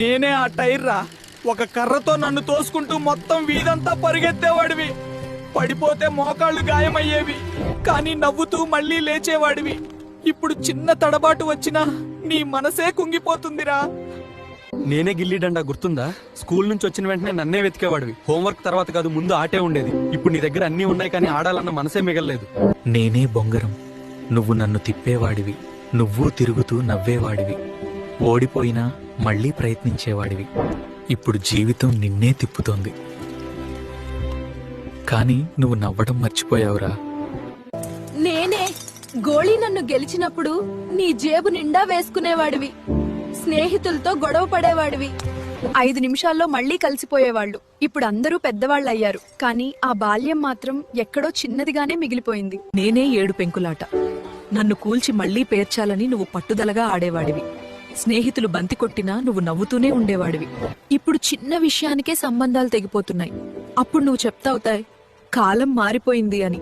నేనే ఆ టైర్ రా. ఒక కర్రతో నన్ను తోసుకుంటూ మొత్తం వీధంతా పరిగెత్తేవాడివి. పడిపోతే మోకాళ్ళు గాయమయ్యేవి, కానీ నవ్వుతూ మళ్ళీ లేచేవాడివి. ఇప్పుడు చిన్న తడబాటు వచ్చినా నీ మనసే కుంగిపోతుందిరా. నేనే గిల్లీ డండా గుర్తుందా? స్కూల్ నుంచి వచ్చిన వెంటనే నన్నే వెతికేవాడివి. హోంవర్క్ తర్వాత కాదు, ముందు ఆటే ఉండేది. ఇప్పుడు నీ దగ్గర అన్నీ ఉన్నాయి, కానీ ఆడాలన్న మనసే మిగలలేదు. నేనే బొంగరం, నువ్వు నన్ను తిప్పేవాడివి. నువ్వు తిరుగుతూ నవ్వేవాడివి. ఓడిపోయినా మళ్ళీ ప్రయత్నించేవాడివి. ఇప్పుడు జీవితం నిన్నే తిప్పుతోంది, కానీ నువ్వు నవ్వడం మర్చిపోయావురా. నేనే గోళీ నన్ను గెలిచినప్పుడు నీ జేబు నిండా వేసుకునేవాడివి. స్నేహితులతో గొడవ పడేవాడివి. 5 నిమిషాల్లో మళ్ళీ కలిసిపోయేవాళ్ళు. ఇప్పుడు అందరూ పెద్దవాళ్ళయ్యారు, కానీ ఆ బాల్యం మాత్రం ఎక్కడో చిన్నదిగానే మిగిలిపోయింది. నేనే 7 పెంకులాట. నన్ను కూల్చి మళ్లీ పేర్చాలని నువ్వు పట్టుదలగా ఆడేవాడివి. స్నేహితులు బంతి కొట్టినా నువ్వు నవ్వుతూనే ఉండేవాడివి. ఇప్పుడు చిన్న విషయానికే సంబంధాలు తెగిపోతున్నాయి. అప్పుడు నువ్వు చెప్తావుతాయి, కాలం మారిపోయింది అని.